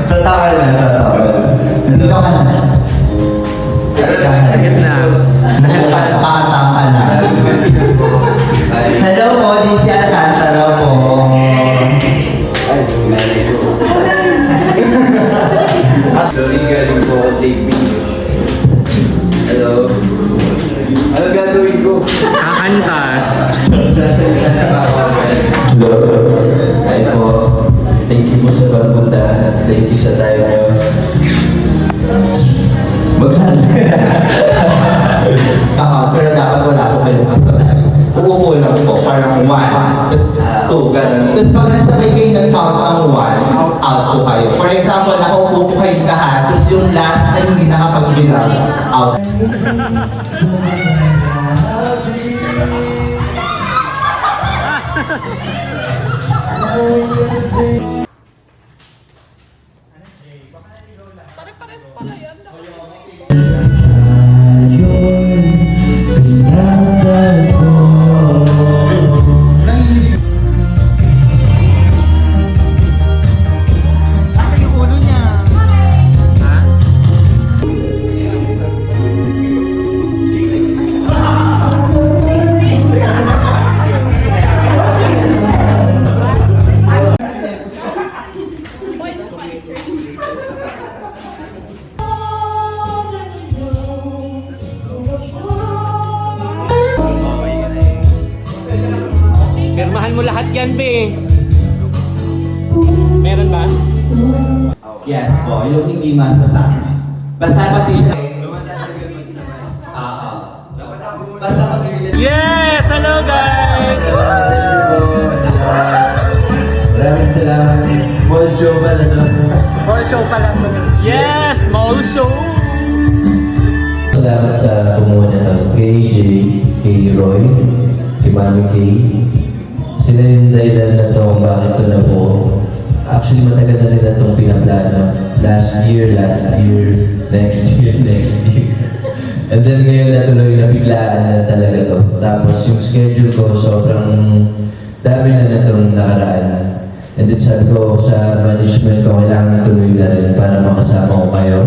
Tatawa na, tatawa. Nandito ka na. Agad na. Nakakanta ka na. Hello po, Daisy Alcantara po. Sorry, galing po ako taping. Hello? Ano gagawin ko? Kakanta. Hello? Hi po. Thank you po sa pagpunta. Thank you sa time nyo. Pero dapat wala po kayong kasabay. Uupo lang po, parang 1, tapos 2, ganun. Tapos pag nasabay kayo nag-count ang 1, out po kayo. For example, nakaupo po kayong lahat, tapos yung last na hindi nakapagbilang, out. Pare-pares pala yan. Asa yung ulo niya? Ha? Pirmahan mo lahat yan, be. Meron ba? Yes po, yung hindi masasabi. Basta pati siya. Basta pag-ibigay. Yes! Hello, guys! Maraming salamat. Mall show pala, no? All show pa lang to. Yes! Mall show! Salamat sa pumuha na to. Kay AJ, kay Roy, kay Mami Kay. Sila yung dahilan na to kung bakit to na po. Actually, matagal na nila itong pinaplano. Last year, next year. And then ngayon natuloy na biglaan na talaga to. Tapos yung schedule ko sobrang dami na itong nakaraan. And then sabi ko sa management ko, kailangan tuloy na rin para makasama ko kayo.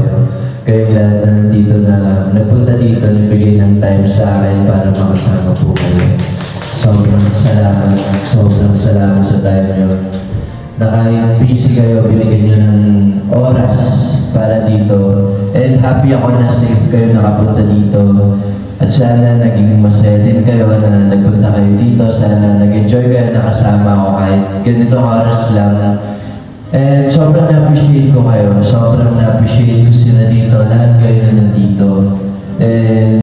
Kayong lahat na nandito na nagpunta dito, nagbigay ng time sa akin para makasama po kayo. Sobrang salamat sa time nyo. Na kahit busy kayo, binigyan nyo ng oras para dito. And happy ako na safe kayo nakapunta dito. At sana naging masaya din kayo na nagpunta kayo dito. Sana nag-enjoy kayo nakasama ko kahit ganitong oras lang. And sobrang na-appreciate ko kayo. Sobrang na-appreciate ko sila dito. Lahat kayo na nandito. And